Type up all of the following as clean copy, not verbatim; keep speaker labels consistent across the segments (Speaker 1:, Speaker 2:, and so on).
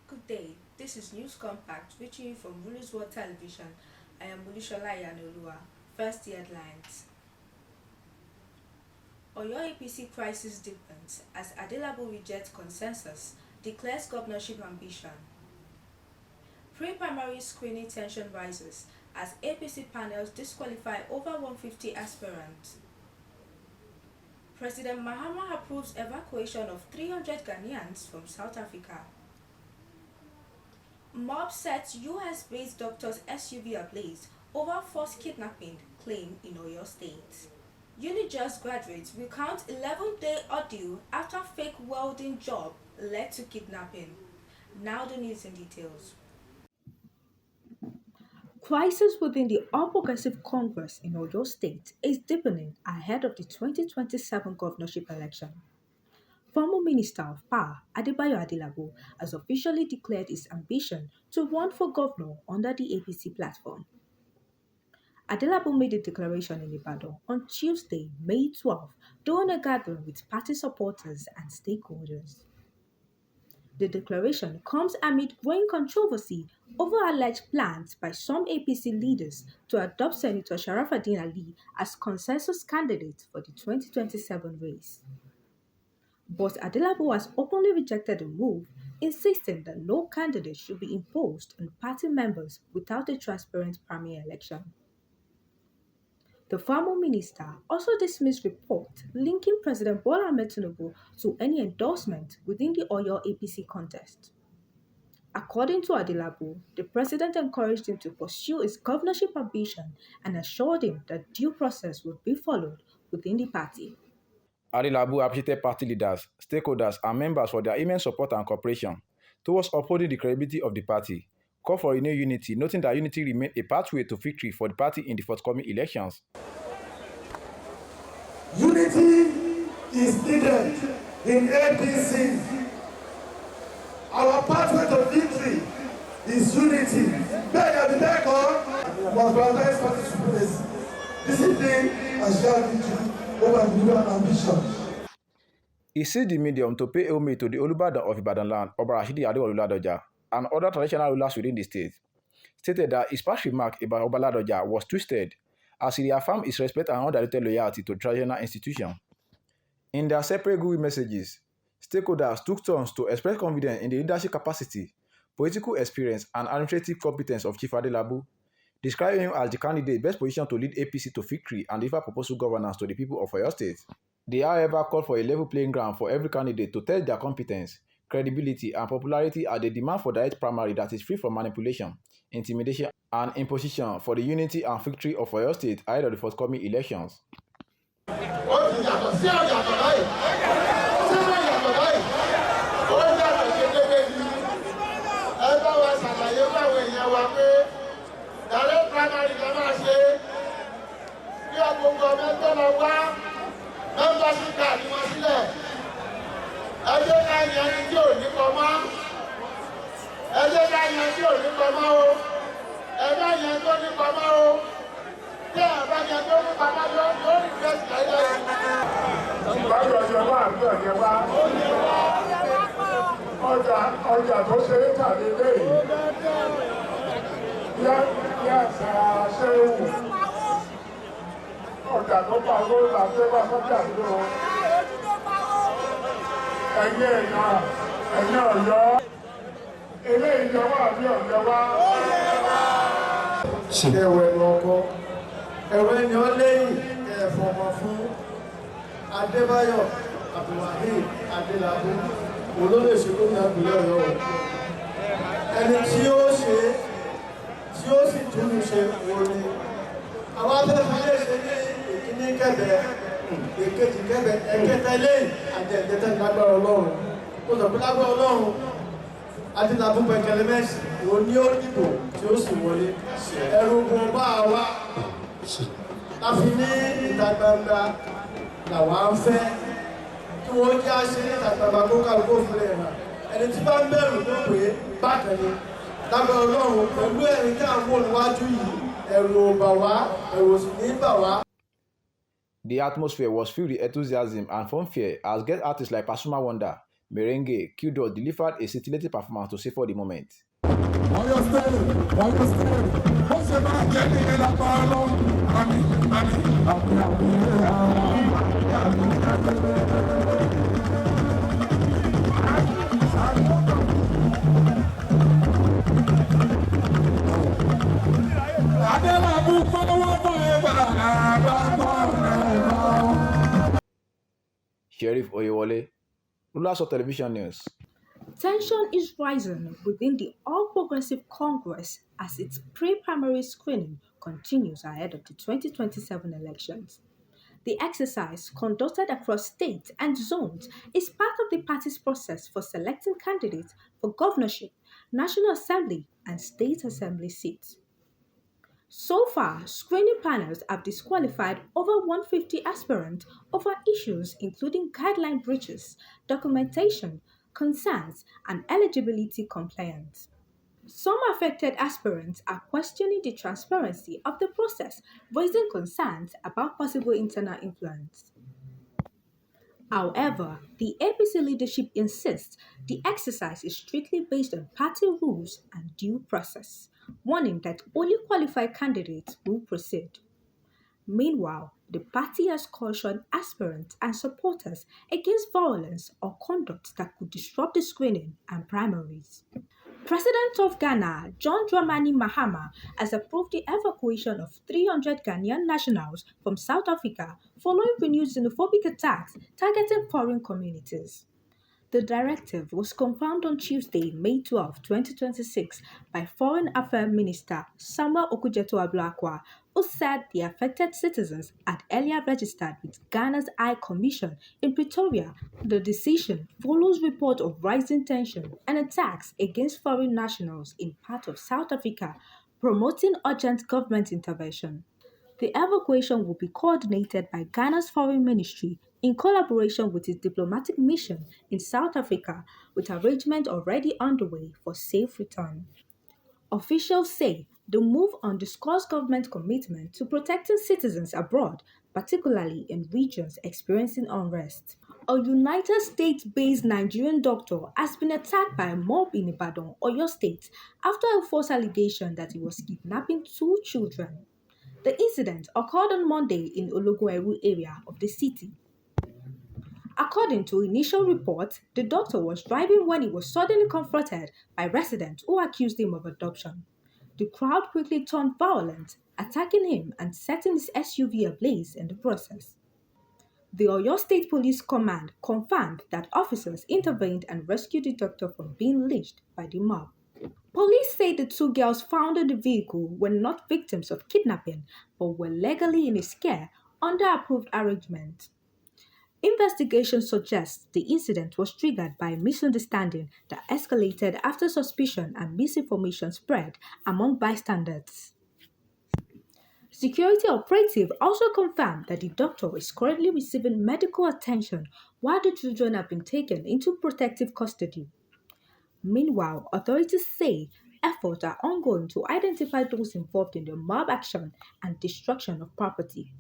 Speaker 1: Good day, this is News Compact reaching you from Olusola Television. I am Olusola Iyanuoluwa. First headlines. Oyo APC crisis deepens as Adelabu rejects consensus, declares governorship ambition. Pre-primary screening tension rises as APC panels disqualify over 150 aspirants. President Mahama approves evacuation of 300 Ghanaians from South Africa. Mob sets US-based doctors SUV ablaze over forced kidnapping claim in Oyo State. Unijust graduates recount 11-day ordeal after fake welding job led to kidnapping. Now the news in details. Crisis within the All Progressive Congress in Oyo State is deepening ahead of the 2027 governorship election. Former Minister of Power Adebayo Adelabu has officially declared his ambition to run for governor under the APC platform. Adelabu made a declaration in Ibadan on Tuesday, May 12, during a gathering with party supporters and stakeholders. The declaration comes amid growing controversy over alleged plans by some APC leaders to adopt Senator Sharafadeen Alli as consensus candidate for the 2027 race. But Adelabu has openly rejected the move, insisting that no candidate should be imposed on party members without a transparent primary election. The former minister also dismissed reports linking President Bola Ahmed Tinubu to any endorsement within the Oyo APC contest. According to Adelabu, the president encouraged him to pursue his governorship ambition and assured him that due process would be followed within the party.
Speaker 2: Adelabu appreciated party leaders, stakeholders, and members for their immense support and cooperation towards upholding the credibility of the party, called for renewed unity, noting that unity remained a pathway to victory for the party in the forthcoming elections.
Speaker 3: Unity is needed in APC. Our pathway to victory is unity. Must prioritize party supremacy, discipline, and shared victory over individual ambition.
Speaker 2: He seized the medium to pay homage to the Olubadan of Ibadan land, Oba Rashidi Adebayo, and other traditional rulers within the state, stated that his past remark about Oba Ladoja was twisted, as he reaffirmed his respect and undiluted loyalty to traditional institutions. In their separate goodwill messages, stakeholders took turns to express confidence in the leadership capacity, political experience, and administrative competence of Chief Adelabu, describing him as the candidate best positioned to lead APC to victory and deliver purposeful governance to the people of Oyo State. They, however, called for a level playing ground for every candidate to test their competence, credibility, and popularity as they demand for direct primary that is free from manipulation, intimidation, and imposition for the unity and victory of Oyo State ahead of the forthcoming elections.
Speaker 3: Ọjà tó ṣe é tà lélẹ̀ yìí yá ṣe é wù ọjà tó pa owó làbẹ́ bá sọ́jà ló ẹ̀yìn Ọ̀yọ́ ilé ìjọba àbí Ọ̀yọ́ wá. Ẹ̀wẹ̀ lọ́kọ́ ẹ̀wẹ̀ ni ó lẹ́yìn ẹ̀fọ̀mọ̀ fún Adebayo Adelabu olóòlè ṣe kó ní àgbélẹ̀ Ọ̀yọ́ ẹni tí ó ṣe tí ó sì túnú ṣe orí àwọn afẹ́fẹ́ lè ṣe ní ìkíní kẹ́bẹ̀ èkejì kẹ́bẹ̀ ẹ̀kẹta lẹ́yìn àti ẹ̀kẹta lágbára Ọlọ́run ó sọ pé lágbára Ọlọ́run Adelabu pẹ̀kẹ̀lẹ̀ mẹ́sì òun ní ó dìbò tí ó sì wọlé ẹ̀rù gun bá wa láfi ní ìta gbangba làwọn á fẹ́ kí wọ́n jẹ́ àṣẹ ní ìtàgbàgbà kó kálukó fúnlẹ̀ ẹ̀nà ẹni tí bá ń bẹ̀rù ló pé bákan ni lágbára Ọlọ́run pẹ̀lú ẹ̀rí tí à ń wò níwájú yìí ẹ̀rù ò bà wá ẹ̀rù ò sì ní bà wá.
Speaker 2: The atmosphere was filled with enthusiasm and fanfare as guest artists like Pasuma Wonder, Merengue, Qdot delivered a scintillating performance to savor the moment. Sheriff Oyewole, Olusola Television News.
Speaker 1: Tension is rising within the All Progressive Congress as its pre-primary screening continues ahead of the 2027 elections. The exercise, conducted across states and zones, is part of the party's process for selecting candidates for governorship, National Assembly, and State Assembly seats. So far, screening panels have disqualified over 150 aspirants over issues including guideline breaches, documentation, concerns, and eligibility compliance. Some affected aspirants are questioning the transparency of the process, raising concerns about possible internal influence. However, the APC leadership insists the exercise is strictly based on party rules and due process, warning that only qualified candidates will proceed. Meanwhile, the party has cautioned aspirants and supporters against violence or conduct that could disrupt the screening and primaries. President of Ghana, John Dramani Mahama, has approved the evacuation of 300 Ghanaian nationals from South Africa following renewed xenophobic attacks targeting foreign communities. The directive was confirmed on Tuesday, May 12, 2026, by Foreign Affairs Minister Samuel Okudzeto-Ablakwa, who said the affected citizens had earlier registered with Ghana's High Commission in Pretoria. The decision follows reports of rising tension and attacks against foreign nationals in part of South Africa, promoting urgent government intervention. The evacuation will be coordinated by Ghana's Foreign Ministry in collaboration with its diplomatic mission in South Africa, with arrangements already underway for safe return. Officials say the move underscores government commitment to protecting citizens abroad, particularly in regions experiencing unrest. A United States-based Nigerian doctor has been attacked by a mob in Ibadan, Oyo State, after a false allegation that he was kidnapping two children. The incident occurred on Monday in Ologuneru area of the city. According to initial reports, the doctor was driving when he was suddenly confronted by residents who accused him of abduction. The crowd quickly turned violent, attacking him and setting his SUV ablaze in the process. The Oyo State Police Command confirmed that officers intervened and rescued the doctor from being lynched by the mob. Police say the two girls found in the vehicle were not victims of kidnapping but were legally in his care under approved arrangement. Investigation suggests the incident was triggered by a misunderstanding that escalated after suspicion and misinformation spread among bystanders. Security operative also confirmed that the doctor is currently receiving medical attention while the children have been taken into protective custody. Meanwhile, authorities say efforts are ongoing to identify those involved in the mob action and destruction of property.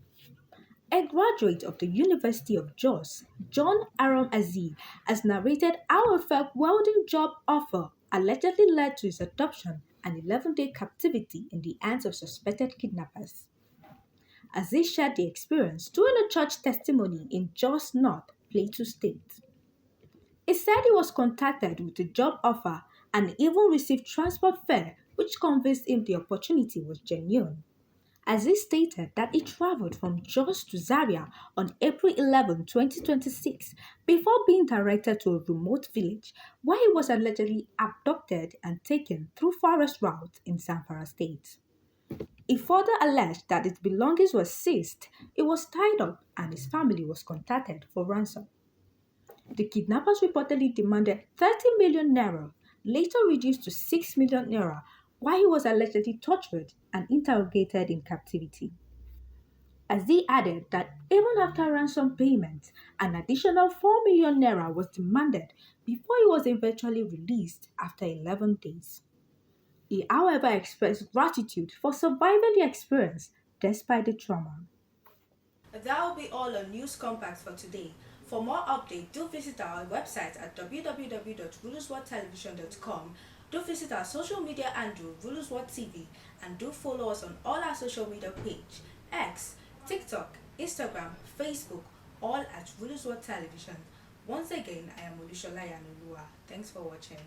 Speaker 1: A graduate of the University of Jos, John Aram Aziz, has narrated how a fake welding job offer allegedly led to his adoption and 11-day captivity in the hands of suspected kidnappers. Aziz shared the experience during a church testimony in Jos North, Plateau State. He said he was contacted with a job offer and even received transport fare, which convinced him the opportunity was genuine. As he stated that he traveled from Jos to Zaria on April 11, 2026, before being directed to a remote village where he was allegedly abducted and taken through forest routes in Zamfara State. He further alleged that his belongings were seized, he was tied up, and his family was contacted for ransom. The kidnappers reportedly demanded 30 million naira, later reduced to 6 million naira, while he was allegedly tortured and interrogated in captivity. As he added that even after ransom payment, an additional 4 million naira was demanded before he was eventually released after 11 days. He, however, expressed gratitude for surviving the experience despite the trauma. That will be all on News Compact for today. For more updates, do visit our website at www.rulersworldtelevision.com. Do visit our social media handle, Rulersworld TV, and do follow us on all our social media page, X, TikTok, Instagram, Facebook, all at Rulersworld Television. Once again, I am Olusola Iyanuoluwa. Thanks for watching.